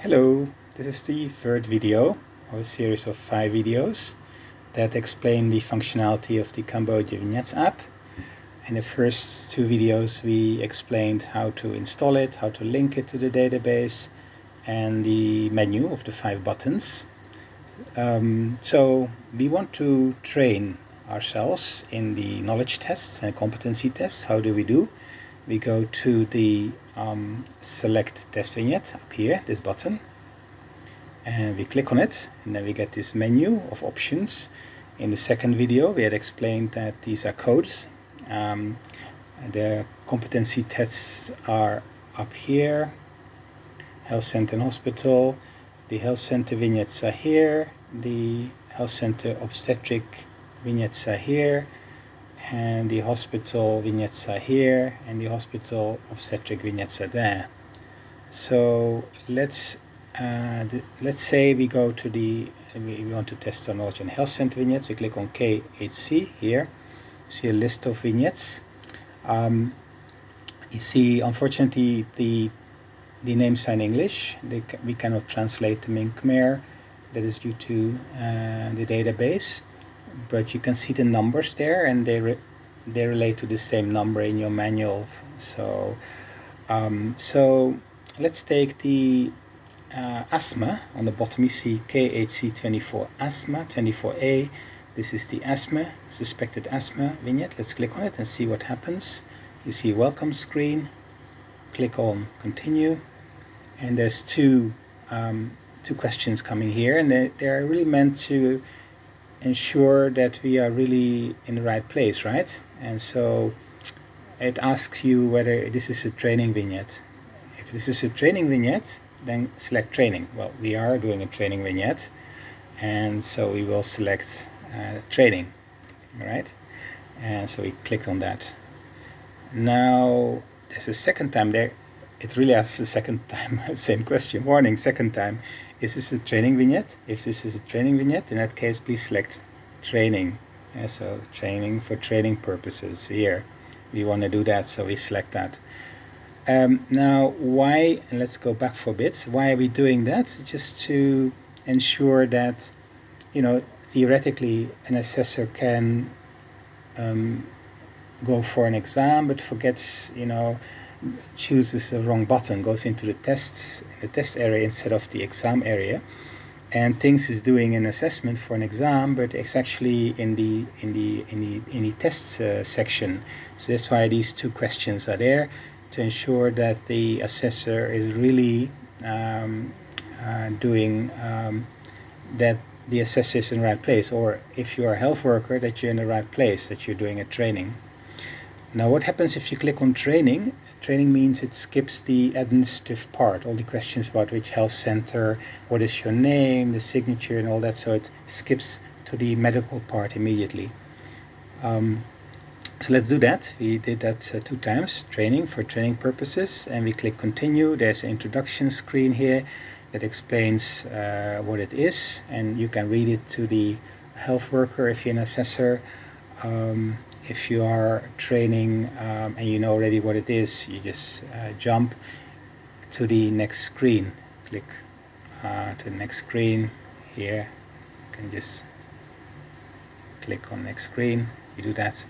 Hello, this is the third video of a series of 5 videos that explain the functionality of the Cambodia Vignettes app. In the first 2 videos we explained how to install it, how to link it to the database, and the menu of the 5 buttons. So we want to train ourselves in the knowledge tests and competency tests. How do we do? We go to the select test vignette up here, this button, and we click on it, and then we get this menu of options. In the second video we had explained that these are codes. The competency tests are up here, health center and hospital. The health center vignettes are here, the health center obstetric vignettes are here, and the hospital vignettes are here, and the hospital obstetric vignettes are there. So let's say we go to we want to test our knowledge in health center vignettes. We click on KHC here. You see a list of vignettes. You see, unfortunately, the names are in English. We cannot translate them in Khmer. That is due to the database. But you can see the numbers there, and they relate to the same number in your manual. So let's take the asthma. On the bottom you see KHC24 asthma 24A. This is the asthma, suspected asthma vignette. Let's click on it and see what happens. You see welcome screen. Click on continue, and there's two questions coming here, and they're really meant to ensure that we are really in the right place, right? And so it asks you whether this is a training vignette. If this is a training vignette, then select training. Well, we are doing a training vignette, and so we will select training, all right? And so we clicked on that. Now there's a second time there. It really asks the second time, same question, warning, second time. Is this a training vignette? If this is a training vignette, in that case, please select training. Yeah, so training for training purposes here. We want to do that, so we select that. Now, why, and let's go back for a bit, why are we doing that? Just to ensure that, theoretically, an assessor can go for an exam, but forgets, chooses the wrong button, goes into the test area instead of the exam area, and thinks is doing an assessment for an exam, but it's actually in the test section. So that's why these 2 questions are there, to ensure that the assessor is really doing that the assessor is in the right place, or if you are a health worker, that you're in the right place, that you're doing a training. Now what happens if you click on training? Training means it skips the administrative part, all the questions about which health center, what is your name, the signature and all that, so it skips to the medical part immediately. So let's do that. We did that 2 times, training for training purposes, and we click continue. There's an introduction screen here that explains what it is, and you can read it to the health worker if you're an assessor. If you are training and you know already what it is, you just jump to the next screen. Click to the next screen here. You can just click on next screen. You do that.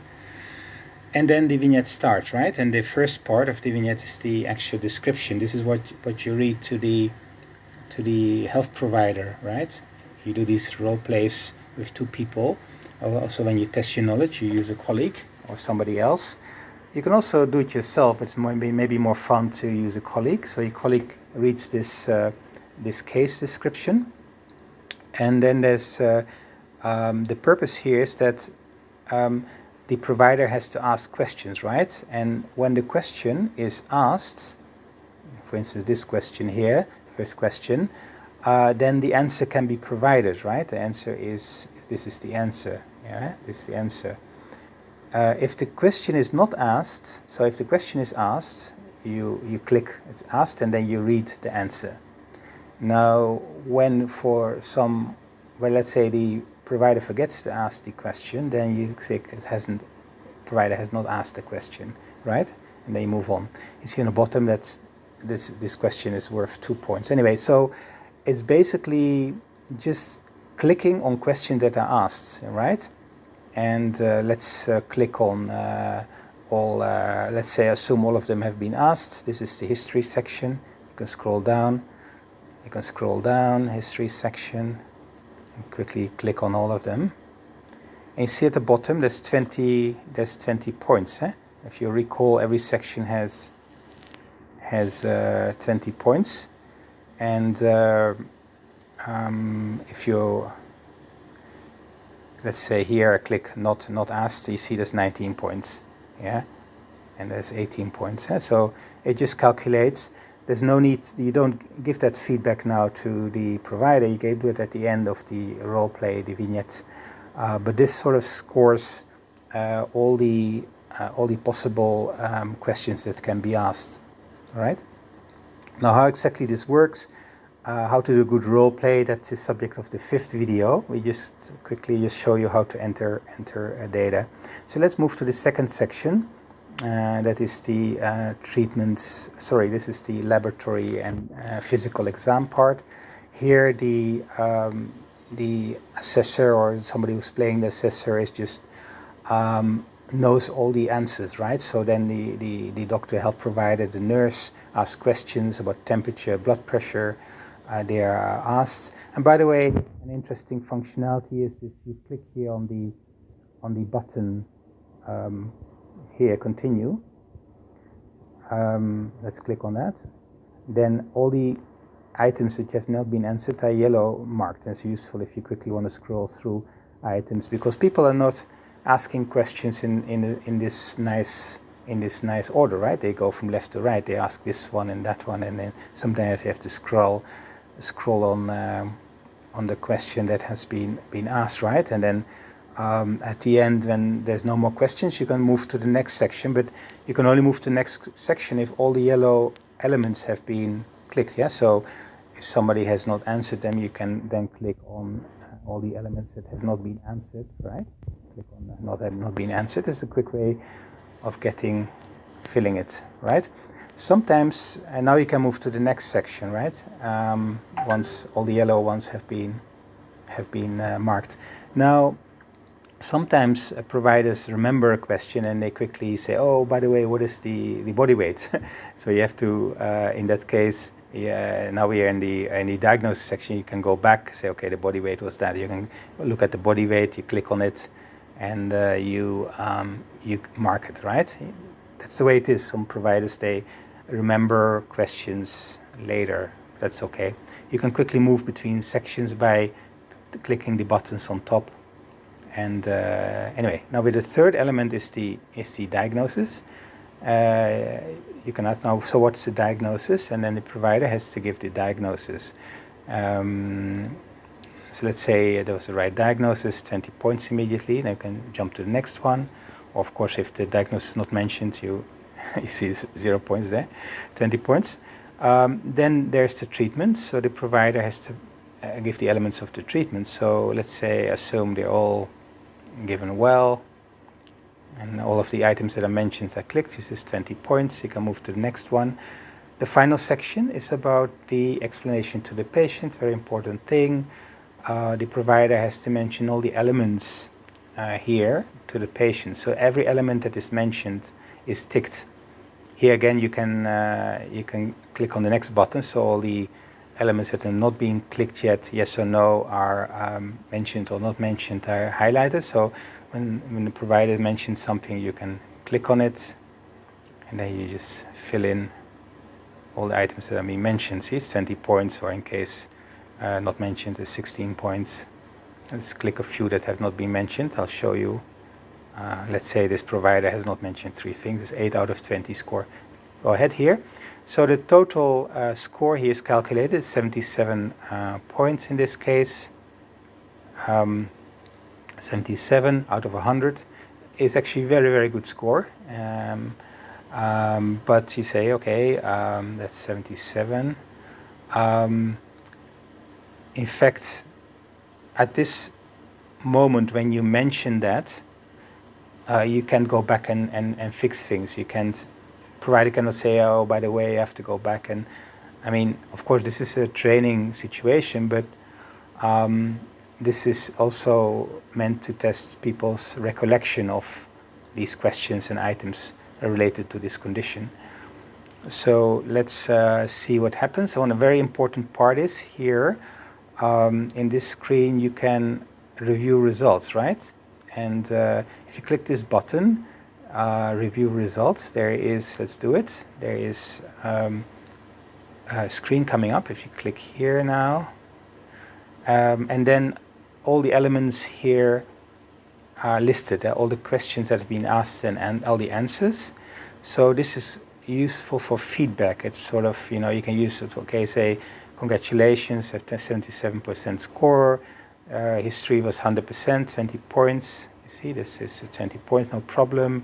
And then the vignette starts, right? And the first part of the vignette is the actual description. This is what you read to the health provider, right? You do these role plays with 2 people. Also, when you test your knowledge, you use a colleague or somebody else. You can also do it yourself. It's maybe more fun to use a colleague. So your colleague reads this case description, and then there's the purpose here is that the provider has to ask questions, right? And when the question is asked, for instance, this question here, the first question, then the answer can be provided, right? The answer is, this is the answer, yeah, this is the answer. If the question is not asked, so if the question is asked, you click it's asked, and then you read the answer. Now, let's say the provider forgets to ask the question, then you click provider has not asked the question, right? And then you move on. You see on the bottom that's this question is worth 2 points. Anyway, so it's basically just clicking on questions that are asked, right? And let's click on all, let's say assume all of them have been asked. This is the history section. You can scroll down. You can scroll down, history section, and quickly click on all of them. And you see at the bottom, there's 20 points. If you recall, every section has 20 points. And if you, let's say here, I click not asked, you see there's 19 points. Yeah, and there's 18 points. So it just calculates. There's no need, you don't give that feedback now to the provider. You can do it at the end of the role play, the vignette. But this sort of scores all the possible questions that can be asked. All right. Now, how exactly this works, how to do good role play, that's the subject of the 5th video. We just quickly show you how to enter data. So let's move to the 2nd section. That is the treatments. Sorry, this is the laboratory and physical exam part. Here, the assessor or somebody who's playing the assessor is just knows all the answers, right? So then the doctor, health provider, the nurse asks questions about temperature, blood pressure. They are asked. And by the way, an interesting functionality is if you click here on the button. Here, continue. Let's click on that. Then all the items which have not been answered are yellow marked. That's useful if you quickly want to scroll through items, because people are not asking questions in this nice order, right? They go from left to right. They ask this one and that one, and then sometimes you have to scroll on the question that has been asked, right? And then at the end, when there's no more questions, you can move to the next section, but you can only move to the next section if all the yellow elements have been clicked. Yeah, so if somebody has not answered them, you can then click on all the elements that have not been answered, right? Click on not been answered. Is a quick way of filling it, right? Sometimes, and now you can move to the next section, right? Once all the yellow ones have been marked. Now, sometimes providers remember a question and they quickly say, oh, by the way, what is the body weight? So you have to, in that case, now we are in the diagnosis section, you can go back, say, okay, the body weight was that. You can look at the body weight, you click on it, and you mark it, right? That's the way it is. Some providers, they remember questions later. That's okay. You can quickly move between sections by clicking the buttons on top. And anyway, now with the 3rd element is the diagnosis. You can ask now, so what's the diagnosis? And then the provider has to give the diagnosis. So let's say there was the right diagnosis, 20 points immediately. Then you can jump to the next one. Or of course, if the diagnosis is not mentioned, you see 0 points there, 20 points. Then there's the treatment. So the provider has to give the elements of the treatment. So let's say, assume they're all given well, and all of the items that are mentioned are clicked. This is 20 points. You can move to the next one. The final section is about the explanation to the patient, very important thing. The provider has to mention all the elements here to the patient. So every element that is mentioned is ticked. Here again, you can click on the next button. So all the elements that are not being clicked yet, yes or no, are mentioned or not mentioned, are highlighted. So when the provider mentions something, you can click on it, and then you just fill in all the items that are being mentioned. See, it's 20 points, or in case not mentioned, it's 16 points. Let's click a few that have not been mentioned. I'll show you. Let's say this provider has not mentioned 3 things. It's 8 out of 20 score. Go ahead here. So the total score here is calculated, 77 points in this case. 77 out of 100 is actually very, very good score. But you say, okay, that's 77. In fact, at this moment when you mention that, you can go back and fix things. You can't provider cannot say, oh, by the way, you have to go back. And I mean, of course, this is a training situation, but this is also meant to test people's recollection of these questions and items related to this condition. So let's see what happens. So, one very important part is here in this screen you can review results, right? And if you click this button, review results, there is, let's do it, there is a screen coming up. If you click here now, and then all the elements here are listed, all the questions that have been asked and all the answers. So this is useful for feedback. It's sort of, you know, you can use it, okay, say, congratulations, at 77% score, history was 100%, 20 points. You see, this is 20 points, no problem.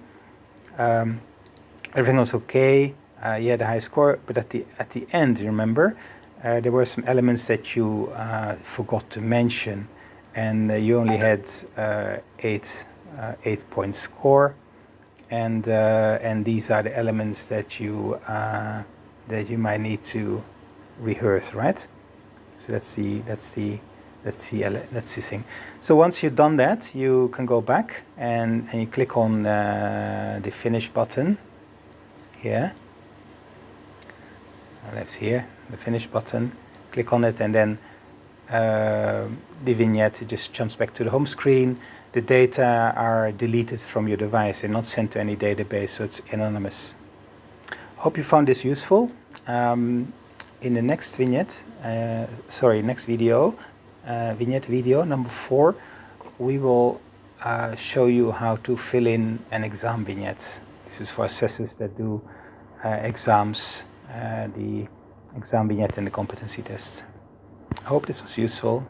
Everything was okay. You had a high score, but at the end, remember, there were some elements that you forgot to mention, and you only had 8-point score, and these are the elements that you might need to rehearse, right? So that's the thing. So once you've done that, you can go back and you click on the finish button here. That's here, the finish button. Click on it, and then the vignette just jumps back to the home screen. The data are deleted from your device. They're not sent to any database, so it's anonymous. Hope you found this useful. In the next vignette, next video, vignette video number 4, we will show you how to fill in an exam vignette. This is for assessors that do exams, the exam vignette and the competency test. I hope this was useful.